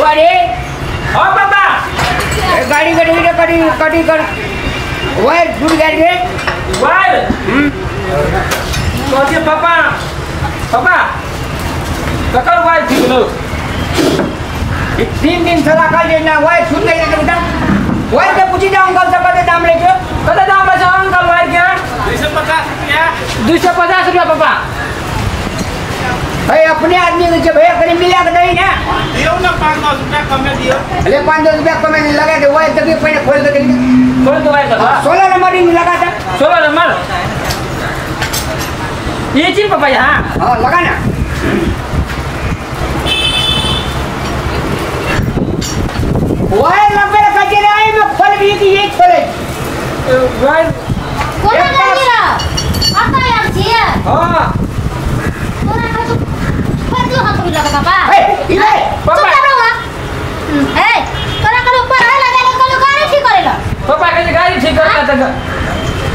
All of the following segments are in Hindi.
अरे ओ पापा गाड़ी कटी कर वायर छूट गया रे वायर तो पापा ककर वायर ठीक लो 3 दिन से रखा लेना वायर छूट गई रे बेटा वायर के पूछी जाओ अंकल से कते दाम लेके कते दाम बचा अंकल वायर क्या 250 रुपया पापा भाई अपने आदमी के भैया करीब मिला के नहीं ना दियो ना 5-10 रुपया कम में दियो अरे 5-10 रुपया कम में लगा दे वायर तभी पहले खोल दे वायर का 16 नंबर रिंग लगा था 16 नंबर ये चीज पापा यहाँ हाँ लगा ना वायर लगे कचे रहे में खोल भी कि ये खोले वायर कोना गाड़ी रा आता यार छिए हां कोना का तो फटलो हाथ में लगा पापा ए इले चुप रहो ए कोना का ऊपर है लगा ले को गाड़ी ठीक करेला पापा के गाड़ी ठीक करता था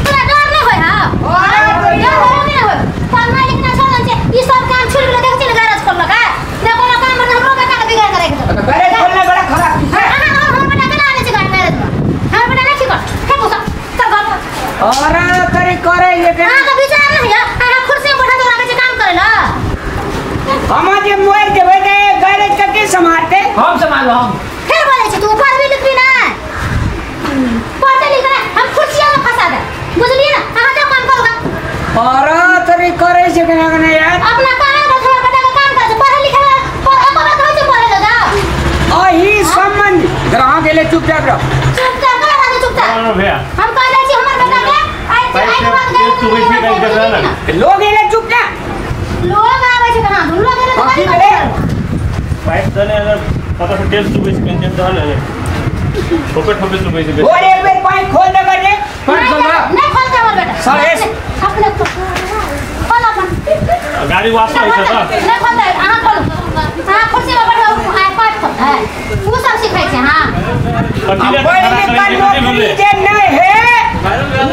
पूरा डर नहीं होय हां अरे डर हो नहीं होय पर मालिक ना छोड़न छे ई सब काम छोड़ के देख छी ना गैराज खोल लगा ने कोनो काम में हमरो बेटा के बिगाड़ करे के गैरेज खोलने बड़ा खराब चीज है हम बेटा के ना आने छी गाड़ी गैराज में हम बेटा ना ठीक कर हे बोसा कर बाप अरे करे ये के हां का विचार नहीं है हां कुर्सी में बैठा तो लगा काम करेला हम जे मोबाइल के बेटे गैरेज का के संभालते हम संभालो हम फिर बोले छी तू ऊपर भी लिखी ना पढ़ते लिख रहा हम कुर्सियां में फंसा दे बुझलिए ना हां तो काम करोगा अरे तरी करे से के ना यार अपना काम है बस बेटा का काम कर पढ़े लिखे पर अब बात हो से पढ़े लगा अही संबंध ग्राहक के लिए चुपचाप रहो चुपचाप कर रहा चुपचाप भैया हम कह दे छी हमर बेटा के आई बात गए लोग ये चुपचाप लोग आवे छै कहां दूर लगे तो बाकी गाड़ी मेरे पाइप दने अगर पता से तेल सुबह से कंजन डाल ले ठोके सुबह से और एक बार पाइप खोल दे कर दे नहीं खोलता हमर बेटा सर अपने खोल अपन गाड़ी वापस आई था नहीं खोलता हां खोल हां कुर्सी में बैठो हां पाइप खोल है वो सब सिखाई छै हां अकेले नौकरी जन नहीं है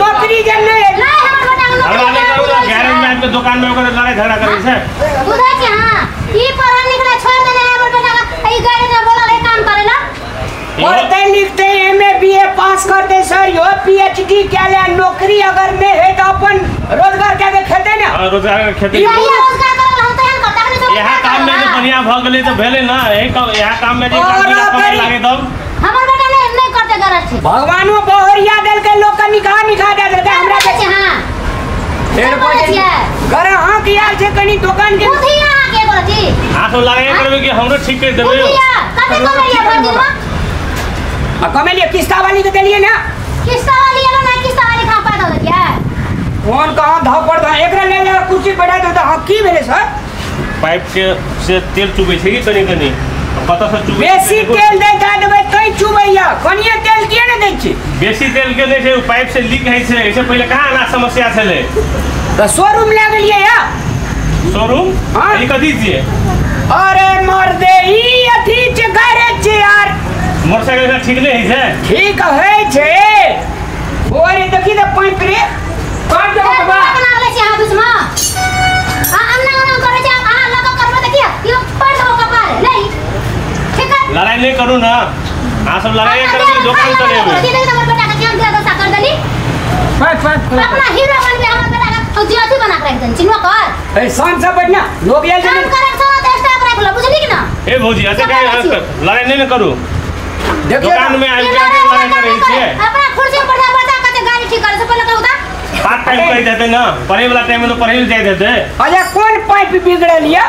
नौकरी जन नहीं है नहीं हमर बेटा के हमरा नहीं करू गैरेज में आपके दुकान में ओकर लड़ाई झगड़ा करे छै बुझै छी हां ई पढ़ा निकला छोड़ देने हमर बेटा का ई गाड़ी में बोला रे काम करेला पढ़ते लिखते एमए बीए पास करते सर यो पीएचडी क्या ले नौकरी अगर में है तो अपन रोजगार क्या खेते ना रोजगार के खेती यही रोजगार करल हम तो यहाँ करता नहीं यहाँ काम में जो बढ़िया भ गेले तो भेले ना यहाँ काम में जो काम लागे तब हमर बेटा नहीं करते गरज छै भगवानो बहरिया दल के लोग का निकाह दे देते हमरा छै हां डेढ़ बजे घर हां की यार छै कनी दुकान के खुद ही आ के बोल छी आठो लागे करबे कि हमरो ठीक कर देबे कते कमरिया भर दिन में कमेलिए किस्ता वाली के देलिए ना किस्ता वाली है ना किस्ता वाली कहां पैदा हो गया कौन कहां धाव पड़ था एकरा ले ले कुर्सी बैठा दो तो की भेले सर पाइप के से तेल चुबे छै कि कनी पता से चुबे बेसी तेल दे देबे कई चुबैया कनिए तेल किए न दै छी बेसी तेल के नै छै पाइप से लीक है छै ऐसे पहले कहां ना समस्या छले तो शोरूम ले गेलिए या शोरूम हां ई कथि छिए अरे मर्दे ई अथी छै गैरेज छै यार मोटरसाइकिल ठीक नहीं है ठीक है छे ओरे देखी त पाइप रे पाइप दे बाबा बना ले छी हां बिस्मा हां अन्ना करे छै हां लगा करबे देखिए यो पड़ दो कपार ले ठीक है लड़ाई नहीं करू ना आ सब लड़ाई करके दुकान चले देखिए हमर बेटा के ध्यान दिया तो कर देली पाइप अपना हीरो बन के हमर बेटा का ज्योति बना के रख देन चिन्हो कर ए शान से बैठना लोग ये काम करे तो स्टाफ रख लो बुझली कि ना ए भौजी ऐसे क्या लड़ाई नहीं करू दुकान में आके लड़ाई कर रही छे अपना कुर्सी पर बैठा के गाड़ी ठीक करे से पहले कहू ता पार्ट टाइम कर देते ना पढ़े वाला टाइम में तो पढ़े जाए देते अरे कौन पाइप बिगड़ल या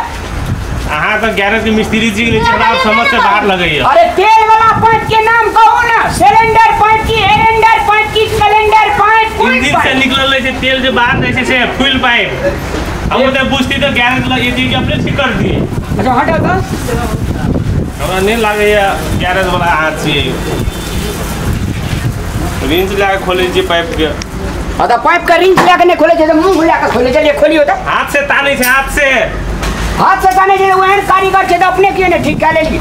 अहाँ तो गैरेज के मिस्त्री जी के नीचे समझ से बाहर लगई अरे तेल वाला पाइप के नाम कहू ना सिलेंडर पाइप की एरेंडर पाइप की कैलेंडर पाइप इंजन से निकलल रहे तेल जो बाहर जैसे से फुल पाइप हम तो बुझती तो गैरेज लगे थी कि अपने ठीक कर दिए अच्छा हटा तो हमरा नहीं लागे गैरेज वाला हाथ से रिंच लगा खोले जी पाइप के अदा पाइप का रिंच लगा नहीं खोले तो मुंह खुला के खोले चलिए खोलियो तो हाथ से ताने से हाथ से ताने से वहन कारीगर छे तो अपने क्यों नहीं ठीक कर लेली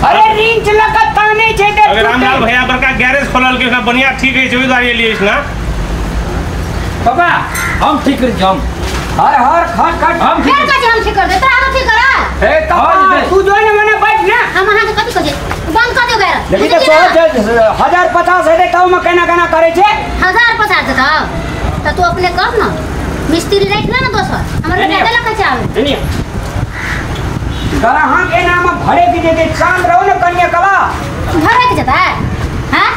अरे रिंच लगा ताने छे तो अगर रामलाल भैया बड़का गैरेज खोलल के बढ़िया ठीक है जिम्मेदारी लिए इस ना पापा हम ठीक कर हम हर हर खट हम फिर का हम ठीक कर दे तो हम ठीक करा ए तू जो ने मने बैठ ना हम वहां के कथि कहे 1050 है तब में केना करे छे 1050 देता तो तू अपने कर ना मिस्त्री रख ना दोसर हमर बेटा देला कच्चा आवे नहीं गराहा के नाम भरे की जे चांद रहो ना कन्या कला भरे के जता है हां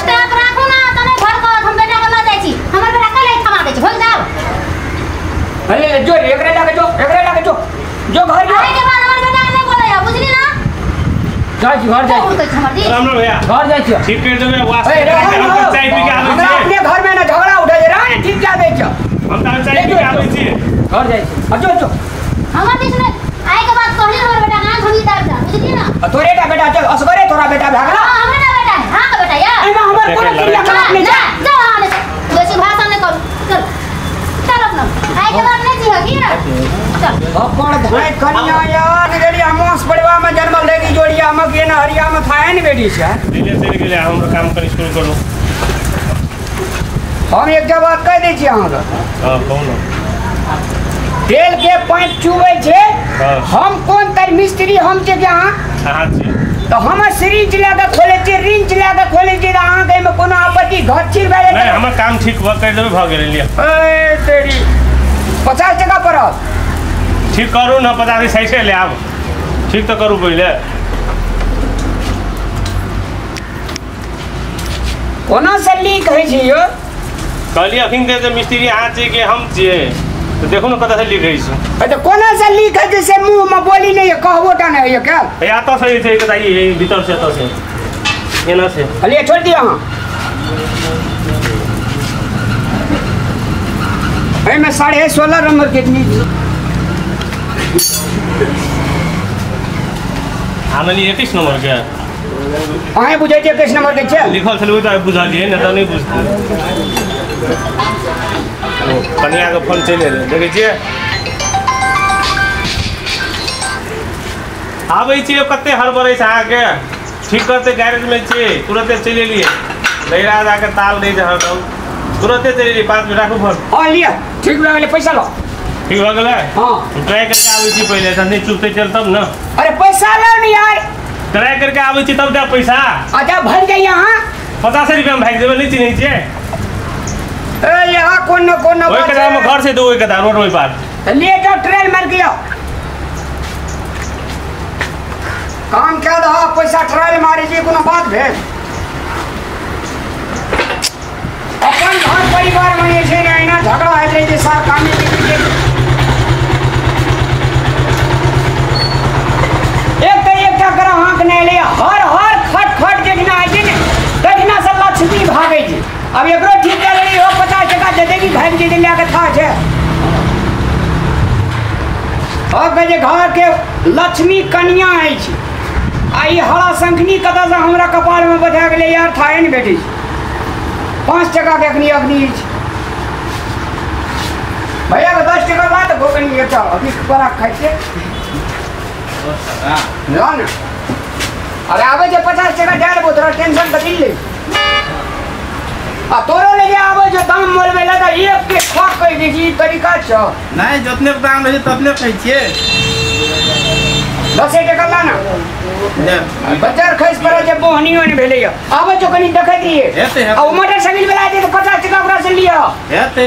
स्टाफ राखो ना तने घर को हम बेटा के ला जाई छी हमर बेटा कले थमा दे छी भोल जाओ अरे जो एकरे लागे जो घर जो आए के बाद हमर बेटा नहीं बोले बुझली ना जाई घर जाई राम राम भैया घर जाई छी ठीक कर देबे वास्ते हम चाय पी के आवे छी अपने घर में ना झगड़ा उठे रे ठीक क्या दे छ हम चाय पी के आवे छी घर जाई छी जो हमर देश में आए के बाद कहले हमर बेटा गांव धोनी दार जा बुझली ना तोरे बेटा चल असगरे तोरा बेटा भागला हां हमरा बेटा है हां का बेटा या एमे हमर कोनो क्रिया कलाप नहीं जा जाओ आने वैसे भाषण नहीं करू चल चल अपना आए के बाद नहीं जी होगी ना चल अपन भाई कन्या यार रेडी हमस पड़वा में जन्म लेगी जोड़िया हम के ना हरिया में थाए नहीं बेटी से दिल्ली से के लिए हम काम कर शुरू करो हम एक बात कह दै छी अहाँ हां कौन तेल के पाइप चुबै छे हाँ। हम कोन तर मिस्त्री हम छे के अहाँ हां जी तो हम सिरिंज लगा खोले छे रिंच लगा खोले छे अहाँ के में कोनो आपत्ति घर छिर बैले नहीं हमर काम ठीक भ कर देबे भ गेल लिया ए तेरी 50 टका पड़ल ठीक करू ना 50 सही से ले आब ठीक तो करू पहले कोना से लीक है छी यो कहली अखिन दे मिस्त्री अहाँ छी कि हम छिए तो देखो ना कतऽ से लीक है छै तो कोना से लीक है जैसे मुंह में बोली नहीं है कहबो टा नहीं है क्या या तो सही थे बताइए भीतर से तो से ये ना से चलिए छोड़ दिया हां भाई मैं 16.5 नंबर कितनी आनली 21 नंबर के आए बुझे जे 21 नंबर के छे लिखल छल तो बुझा लिए ना तो नहीं बुझते कन्या के फोन चले देखे छिए आबै छिए कते हड़बड़ै छै अहाँ के ठीक करते गैरेज में छिए तुरंते चले लिए लैरा जाके ताल दे जा तुरंते चले लिए 5 मिनट राखू फोन हां लिया ठीक हो गेले पैसा लो ठीक हो गेलै हां ट्राई करके आबै छी पहले नहीं चुपते चल तब ना अरे पैसा लो नहीं यार ट्राई करके आबै छी तब दे पैसा अच्छा भर जाइए यहाँ 50 रुपया में भाग देबे नहीं चिन्है छिए ए यहाँ कौन न ओइ कदार में घर से दो ओइ कदार रोड ओइ पार लिए जाओ ट्रेन मार के आओ काम क्या दहा पैसा ट्रेन मारी जी कोनो बात भेल अपन घर परिवार में ये छे ना एना झगड़ा है जे सार कामी के एक ग्राहक नहीं ले हर खट देखना है ने देखना से लक्ष्मी भागे जी अब एकरो ठीक कर रही हो 50 टका दे देगी भाग जी ले के था छे अब जे घर के लक्ष्मी कन्या है छी आई हरा संखनी कदा से हमरा कपाल में बैठा गेले यार थाए नहीं बेटी 5 टका के अग्नि भैया के 10 टका बात गोकनी ये चल अभी बड़ा खाइ छे ना अरे आवे जे 50 टका दे देबो तोरा टेंशन बदल ले आ तोरो ले जे आवे जे दाम मोलबे लगा एक के खा कह दी जी तरीका छ नहीं जतने दाम रहे ततने कहै छिए 10 टका लाना ले बाजार खैस पर जे बोहनियो ने भेले आवे जो कनी देखै दिए हेते आ मोटरसाइकिल वाला दे तो 50 टका ओकरा से लिया हेते